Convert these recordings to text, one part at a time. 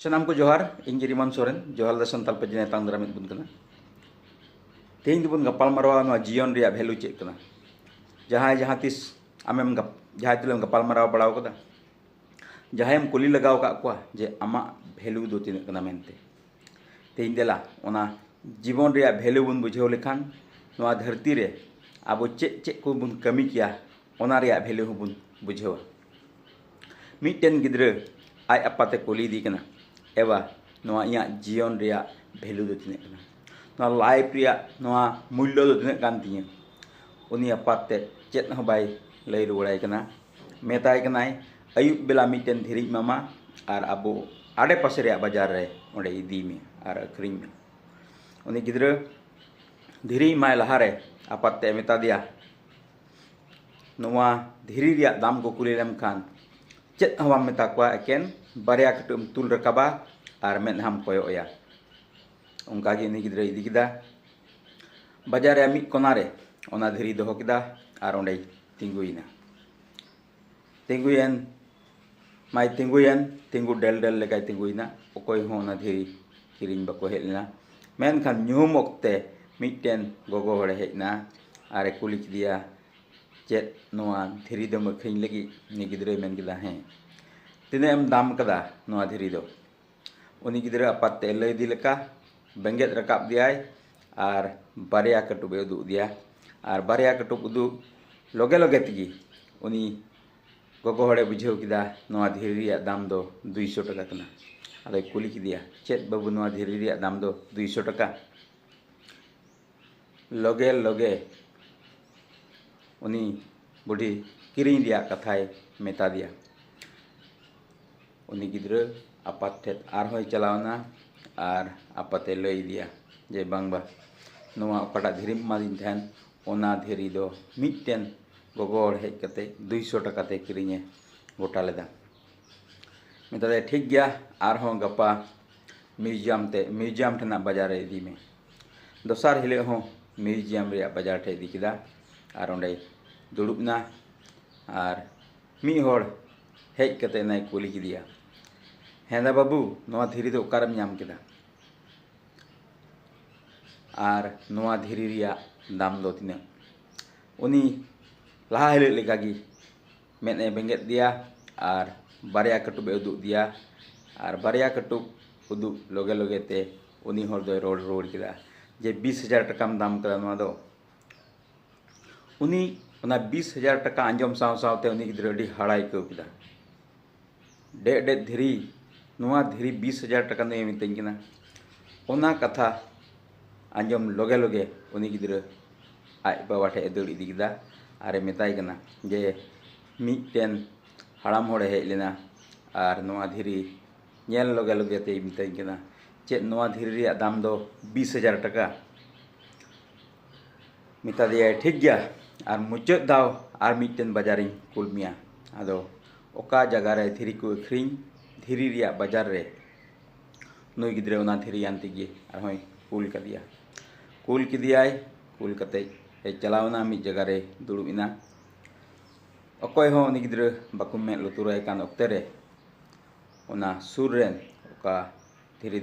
Sanam ko johar, Inji Riman Soren, Johar da Santal Pajine Tang Dramit bun kana. Tehin dibun gapal marwa no jion ria value cek kana. Jahan tis amem gap jahan tulem gapal marwa badao kada. Jahan kuli lagaw ka kwa je ama value do tinak kana mente. Tehin dela ona जीवन रे value बन बुझाव लेखान नोआ धरती रे आबो चे को बन कमी किया ओना रे भेलू बन बुझाव मिटेन गिद्रे आय अपाते कोली दी कना एवा नोआ इया जीवन रे भेलू दो तिने कना नोआ लाइफ रे नोआ मूल्य दो तिने कान तिया उनी अपाते चेत ह बाय लई रुवाय कना मेताय कनाय अयुब बेला मिटेन धिरी मामा आर आबो आडे पासे रे बाजार रे ओडे इदी में आर अखरिंग में उनी गिद्रे धीरी माय लहारे आपाते मेता दिया नोआ धीरी रिया दाम को कुली लेम खान चेत हवाम मेता क्वा एकेन बारिया कटुम तुल रकाबा आर मेन हम कोयो या उनका गी उनी गिद्रे इदी किदा बाजार रे मिट कोनारे ओना धीरी दोहो किदा आर ओंडे तिंगुइना तिंगुयन माय तिंगु डेल लेकाय तिंगुइना ओकोय हो ओना धीरी किरिंग बको हेलना मेनखान ᱧᱩᱢ ᱚᱠᱛᱮ ᱢᱤᱫᱴᱮᱱ ᱜᱚᱜᱚ ᱦᱚᱲᱮ ᱦᱮᱡᱱᱟ ᱟᱨᱮ ᱠᱩᱞᱤ ᱠᱮᱫᱮᱭᱟ ᱪᱮᱫ ᱱᱚᱣᱟ ᱫᱷᱤᱨᱤ ᱫᱚᱢ ᱟᱹᱠᱷᱨᱤᱧ ᱞᱟᱹᱜᱤᱫ ᱩᱱᱤ ᱜᱤᱫᱽᱨᱟᱹᱭ ᱢᱮᱱ ᱠᱮᱫᱟ ᱦᱮᱸ ᱛᱤᱱᱟᱹᱜ ᱮᱢ ᱫᱟᱢ ᱠᱟᱫᱟ ᱱᱚᱣᱟ ᱫᱷᱤᱨᱤ ᱫᱚ ᱩᱱᱤ ᱜᱤᱫᱽᱨᱟᱹ ᱟᱯᱟᱛ ᱛᱮ ᱞᱟᱹᱭ ᱤᱫᱤ ᱞᱮᱠᱟ ᱵᱮᱸᱜᱮᱫ ᱨᱟᱠᱟᱵ ᱫᱮᱭᱟᱭ ᱟᱨ ᱵᱟᱨᱭᱟ ᱠᱟᱹᱴᱩᱵ ᱮ ᱩᱫᱩᱜ ᱫᱮᱭᱟ ᱟᱨ ᱵᱟᱨᱭᱟ ᱠᱟᱹᱴᱩᱵ ᱩᱫᱩᱜ ᱞᱚᱜᱮ ᱛᱮᱜᱮ ᱩᱱᱤ ᱜᱚᱜᱚ ᱦᱚᱲᱮ ᱵᱩᱡᱷᱟᱹᱣ ᱠᱮᱫᱟ ᱱᱚᱣᱟ ᱫᱷᱤᱨᱤ ᱨᱮᱭᱟᱜ ᱫᱟᱢ ᱫᱚ 200 টাকা ᱠᱟᱱᱟ आदय कुली किदिया चेत बाबू नवा धीरी रिया दाम दो 200 টাকা लगे उनी बुढ़ी किरिंग दिया कथाय मेता दिया उनी गिद्रे आपात ठेत आर होय चलावना आर आपाते लई दिया जे बांगबा नवा पटा धीरी मादिन थेन ओना धीरी दो मिटेन गोगोड़ हेज कते 200 টাকা ते किरिंगे गोटा लेदा मेता दे ठीक गया आर हों गपा म्यूजियम ठना बाजार इदी में दोसार हिले हों म्यूजियम रे बाजार ठे इदी किदा आर ओंडे दुड़ुबना आर मी होड़ हेज कते नाय कुली किदिया हेंदा बाबू नवा धीरी दो ओकारम नाम किदा आर नवा धीरी रिया दाम दो तिना उनी लहा हिले लेकागी मेने बेंगेत दिया आर बारिया कटुब उदुग दिया और बारिया कटुब उदुग लगे ते उनी होड़ दो रोड किदा जे 20,000 টাকা दाम कदा नवा दो उनी ओना 20,000 টাকা आंजम साव सावते उनी गिद्रे अडी हाड़ाय को किदा डे धीरी नवा धीरी 20,000 টাকা ने मितኝ किना ओना कथा आंजम लगे उनी गिद्रे आय बाबा ठे दड़ इदी किदा आरे मेताय कना जे मिटेन हाड़ाम होड़े हेज लेना और नवा धीरी नेल लगे ते मितኝ कना चेत नवा धीरी रिया दाम दो 20,000 টাকা मिता दिया ठीक गया और मुचाद दाव और मिटेन बाजारिंग कुल मिया आदो ओका जगह रे धीरी को अखरिंग धीरी रिया बाजार रे नुई गिद्रे ओना धीरी आनतिगे और होय कुल किदियाय कुल कते हे चलावना मी जगह रे दुड़ुबिना अकोय हो उनी गिद्रे बाकु में लुतुराय कान ओक्ते रे ओना सुर रेन ओका धीरी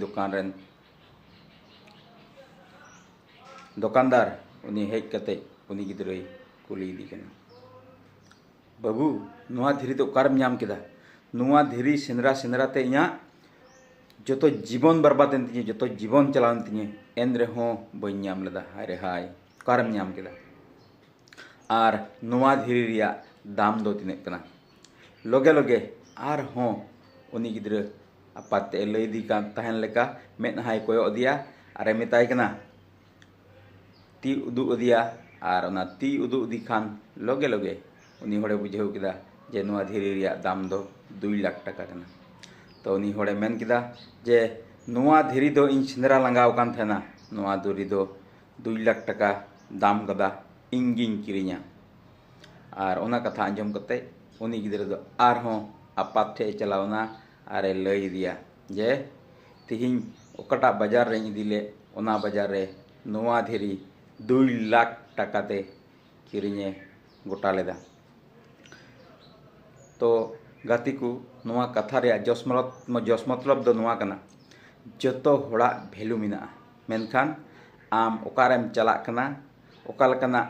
दुकानदार उनी हेज कते उनी गिद्रे कुली इदी कना बाबू नुआ धीरी तो ओकारम नाम किदा नुआ धीरी सेंद्रा ते इया जतो जीवन बर्बाद एन तिnye जतो जीवन चलावन तिnye एन रे हो बई नाम लेदा हाय रे हाय ओकारम नाम किदा आर नुआ धीरी रिया दाम दो तिने कना लगे आर हों उनी गिद्रे आपाते लई दी का तहन लेका मेन हाय कोयो दिया आरे मेताय कना ती उदु दिया आर ओना ती उदु दी खान लगे उनी होड़े बुझाव किदा जे नुआ धीरी रिया दाम दो 2 लाख টাকা कना तो उनी होड़े मेन किदा जे नुआ धीरी दो इन सेंद्रा लंगाव कान थेना नुआ धीरी दो 2 लाख টাকা दाम कदा इंगिंग किरिnya और ओना कथा आंजम कते उनी गिद्रे दो आर हों आपात ठे चलावना आरे लई दिया जे तिहिं ओकटा बाजार रे इदिले ओना बाजार रे नोआ धीरी 2 लाख টাকা ते किरिnye गोटा लेदा तो गाती को ᱱᱚᱣᱟ ᱠᱟᱛᱷᱟ ᱨᱮᱭᱟᱜ ᱡᱚᱥ ᱢᱚᱛᱞᱚᱵ ᱫᱚ ᱱᱚᱣᱟ ᱠᱟᱱᱟ, ᱡᱚᱛᱚ ᱦᱚᱲᱟᱜ ᱵᱷᱮᱞᱩ ᱢᱮᱱᱟᱜᱼᱟ, ᱢᱮᱱᱠᱷᱟन ᱟᱢ ᱚᱠᱟᱨᱮᱢ ᱪᱟᱞᱟᱜ ᱠᱟᱱᱟ, ᱚᱠᱟ ᱞᱮᱠᱟᱱᱟᱜ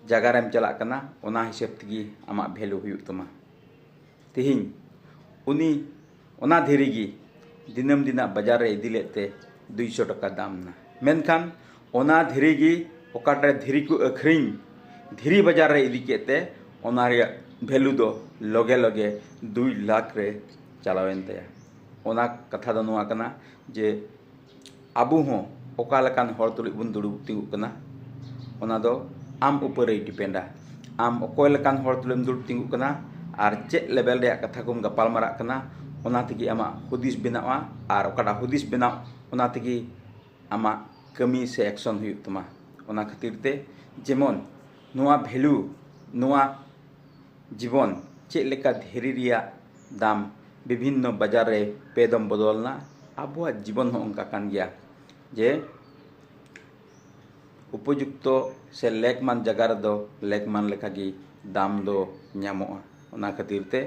ᱡᱟᱭᱜᱟ ᱨᱮᱢ ᱪᱟᱞᱟᱜ ᱠᱟᱱᱟ, ᱚᱱᱟ ᱦᱤᱥᱟᱹᱵ ᱛᱮᱜᱮ ᱟᱢᱟᱜ ᱵᱷᱮᱞᱩ ᱦᱩᱭᱩᱜ ᱛᱟᱢᱟ। ᱛᱮᱦᱮᱧ ᱩᱱᱤ ᱚᱱᱟ ᱫᱷᱤᱨᱤ ᱜᱮ ᱫᱤᱱᱟᱹᱢ ᱫᱤᱱᱟᱜ ᱵᱟᱡᱟᱨ ᱨᱮ ᱤᱫᱤ ᱞᱮᱫ te 200 টাকা দাম না, ᱢᱮᱱᱠᱷᱟन ᱚᱱᱟ ᱫᱷᱤᱨᱤ ᱜᱮ ᱚᱠᱟᱴᱟᱜ ᱫᱷᱤᱨᱤ ᱠᱚ ᱟᱹᱠᱷᱨᱤᱧ ᱫᱷᱤᱨᱤ ᱵᱟᱡᱟᱨ ᱨᱮ ᱤᱫᱤ ᱠᱮᱫ te ᱚᱱᱟ ᱨᱮᱭᱟᱜ ᱵᱷᱮᱞᱩ ᱫᱚ ᱞᱚᱜᱮ ᱞᱚᱜᱮ 2 লাখ ᱨᱮ ᱪᱟᱞᱟᱣᱮᱱ ᱛᱟᱭᱟ। ᱚᱱᱟ ᱠᱟᱛᱷᱟ ᱫᱚ ᱱᱚᱣᱟ ᱠᱟᱱᱟ ᱡᱮ ᱟᱵᱚ ᱦᱚᱸ ᱚᱠᱟ ᱞᱮᱠᱟᱱ ᱦᱚᱲ ᱛᱩᱞᱩᱡ ᱵᱚᱱ ᱫᱩᱲᱩᱵ ᱛᱤᱸᱜᱩᱜ ᱠᱟᱱᱟ, ᱚᱱᱟ ᱫᱚ ᱟᱢ ᱩᱯᱚᱨᱮ ᱰᱤᱯᱮন্ডᱟ। ᱟᱢ ᱚᱠᱚᱭ ᱞᱮᱠᱟᱱ ᱦᱚᱲ ᱛᱩᱞᱩᱡ ᱫᱩᱲᱩᱵ ᱛᱤᱸᱜᱩᱜ ᱠᱟᱱᱟ ᱟᱨ ᱪᱮᱫ ᱞᱮᱵᱮᱞ ᱨᱮᱭᱟᱜ ᱠᱟᱛᱷᱟ ᱠᱚᱢ ᱜᱟᱯᱟᱞ ᱢᱟᱨᱟᱜ ᱠᱟᱱᱟ, ᱚᱱᱟ ᱛᱮᱜᱮ ᱟᱢᱟᱜ ᱦᱩᱫᱤᱥ ᱵᱮᱱᱟᱜᱼᱟ, ᱟᱨ ᱚᱠᱟᱴᱟᱜ ᱦᱩᱫᱤᱥ ᱵᱮᱱᱟᱣ ᱚᱱᱟ ᱛᱮᱜᱮ ᱟᱢᱟᱜ ᱠᱟᱹᱢᱤ ᱥᱮ ᱮᱠᱥᱚᱱ ᱦᱩᱭᱩᱜ ᱛᱟᱢᱟ। ᱚᱱᱟ ᱠᱷᱟᱹᱛᱤᱨ ᱛᱮ ᱡᱮᱢᱚᱱ ᱱᱚᱣᱟ ᱵᱷᱮᱞᱩ, ᱱᱚᱣᱟ জীবন ᱪᱮᱫ ᱞᱮᱠᱟ ᱫᱷᱤᱨᱤ ᱨᱮᱭᱟᱜ দাম বিভিন্ন বাজার রে পেদম বদলনা, আবহাওয়ার জীবন হো অঙ্কা কান গিয়া যে উপযুক্ত সে লেকমান জায়গা রেদো লেকমান লেখাগি দাম দো ᱧᱟᱢᱚᱜᱼᱟ। ᱚᱱᱟ ᱠᱷᱟᱹᱛᱤᱨ ᱛᱮ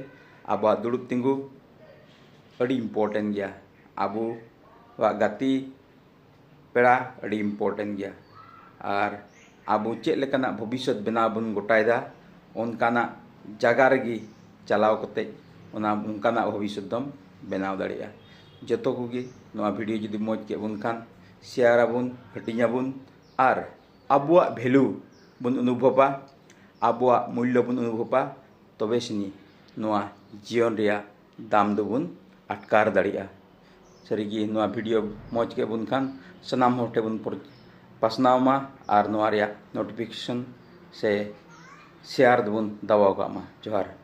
ᱟᱵᱚᱣᱟᱜ ᱫᱩᱲᱩᱵ ᱛᱤᱸᱜᱩ ᱟᱹᱰᱤ ᱤᱢᱯᱚᱨᱴᱮᱱᱴ ᱜᱮᱭᱟ। ᱟᱵᱚᱣᱟᱜ ᱜᱟᱛᱮ ᱯᱮᱲᱟ ᱟᱹᱰᱤ ᱤᱢᱯᱚᱨᱴᱮᱱᱴ ᱜᱮᱭᱟ। ᱟᱨ ᱟᱵᱚ ᱪᱮᱫ ᱞᱮᱠᱟᱱᱟᱜ ᱵᱷᱚᱵᱤᱥᱥᱚᱛ ᱵᱮᱱᱟᱣ ᱵᱚᱱ ᱜᱚᱴᱟᱭᱮᱫᱟ, ᱚᱱᱠᱟᱱᱟᱜ ᱡᱟᱭᱜᱟ ᱨᱮᱜᱮ ᱪᱟᱞᱟᱣ ᱠᱟᱛᱮ ᱚᱱᱠᱟᱱᱟᱜ ᱵᱷᱚᱵᱤᱥᱥᱚᱛ ᱫᱚᱢ ᱵᱮᱱᱟᱣ ᱫᱟᱲᱮᱭᱟᱜᱼᱟ। ᱡᱚᱛᱚ ᱠᱚᱜᱮ ᱱᱚᱣᱟ ᱵᱷᱤᱰᱤᱭᱳ ᱡᱩᱫᱤ ᱢᱚᱡᱽ ᱠᱮᱫ ᱵᱚᱱ ᱠᱷᱟᱱ শেয়ার আবুন, হাটিঙাবুন, আর আবুয়াগ ভ্যালু বন অনুভবা, আবুয়াগ মূল্য বন অনুভবা, তবে সিনি নোয়া জীবন রেয়া দাম দবুন আটকার দাড়িয়া। সারিগি নোয়া ভিডিও মজ কে বুন খান সানাম হটে বুন পাসনাওমা, আর নোয়া রেয়া নোটিফিকেশন সে শেয়ার দবুন দাওয়া মা। জোহার।